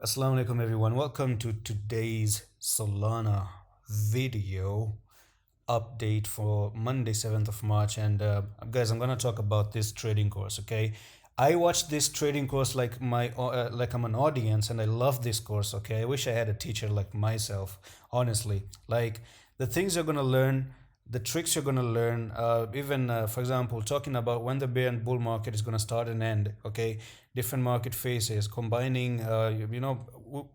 Assalamu alaikum everyone. Welcome to today's Solana video update for Monday 7th of March. And guys, I'm going to talk about this trading course, okay? I watched this trading course like like I'm an audience, and I love this course, okay? I wish I had a teacher like myself, honestly. Like the things you're going to learn, the tricks you're going to learn, even for example, talking about when the bear and bull market is going to start and end, okay? Different market phases, combining,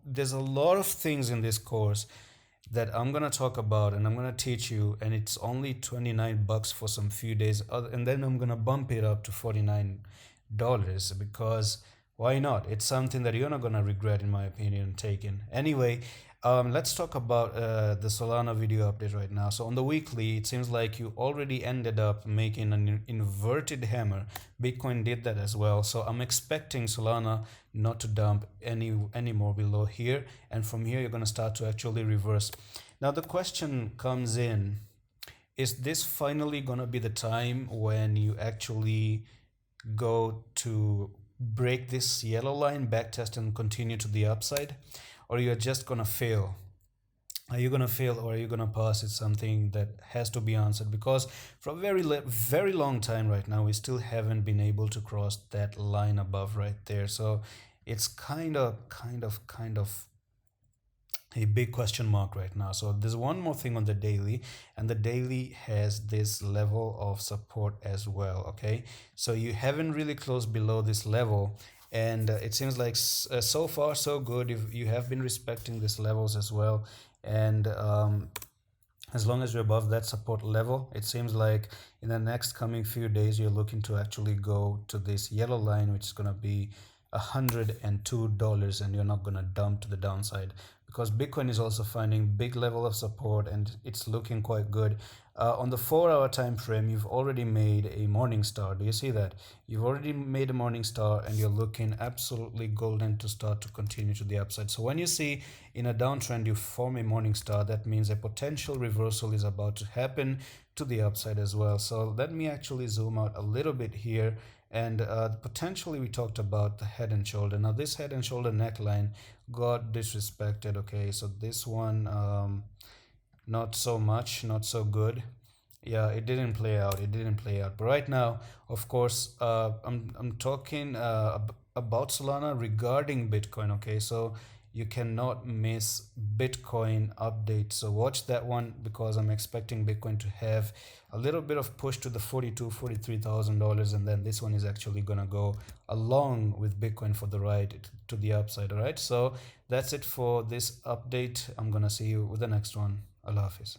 there's a lot of things in this course that I'm gonna talk about and I'm gonna teach you, and it's only 29 bucks for some few days, and then I'm gonna bump it up to $49 because why not? It's something that you're not gonna regret, in my opinion, taking. Anyway, let's talk about the Solana video update right now. So on the weekly, it seems like you already ended up making an inverted hammer. Bitcoin did that as well. So I'm expecting Solana not to dump any more below here, and from here you're going to start to actually reverse. Now the question comes in, is this finally going to be the time when you actually go to break this yellow line, backtest, and continue to the upside, or you're just going to fail? Are you going to fail or are you going to pass? It's something that has to be answered, because for a very long time right now we still haven't been able to cross that line above right there. So it's kind of a big question mark right now. So there's one more thing on the daily, and the daily has this level of support as well, okay? So you haven't really closed below this level, and it seems like so far so good. If you have been respecting these levels as well, and as long as you're above that support level, it seems like in the next coming few days you're looking to actually go to this yellow line, which is going to be $102, and you're not going to dump to the downside, because Bitcoin is also finding big level of support and it's looking quite good. On the 4 hour time frame, you've already made a morning star. Do you see that? You've already made a morning star and you're looking absolutely golden to start to continue to the upside. So when you see in a downtrend you form a morning star, that means a potential reversal is about to happen to the upside as well. So let me actually zoom out a little bit here, and potentially we talked about the head and shoulder. Now this head and shoulder neckline got disrespected, okay? So this one, not so much, not so good. Yeah, it didn't play out, but right now, of course, I'm talking about Solana regarding Bitcoin, okay? So you cannot miss Bitcoin update, so watch that one, because I'm expecting Bitcoin to have a little bit of push to the $43,000, and then this one is actually gonna go along with Bitcoin for the ride to the upside. All right, so that's it for this update. I'm gonna see you with the next one. Allah Hafiz.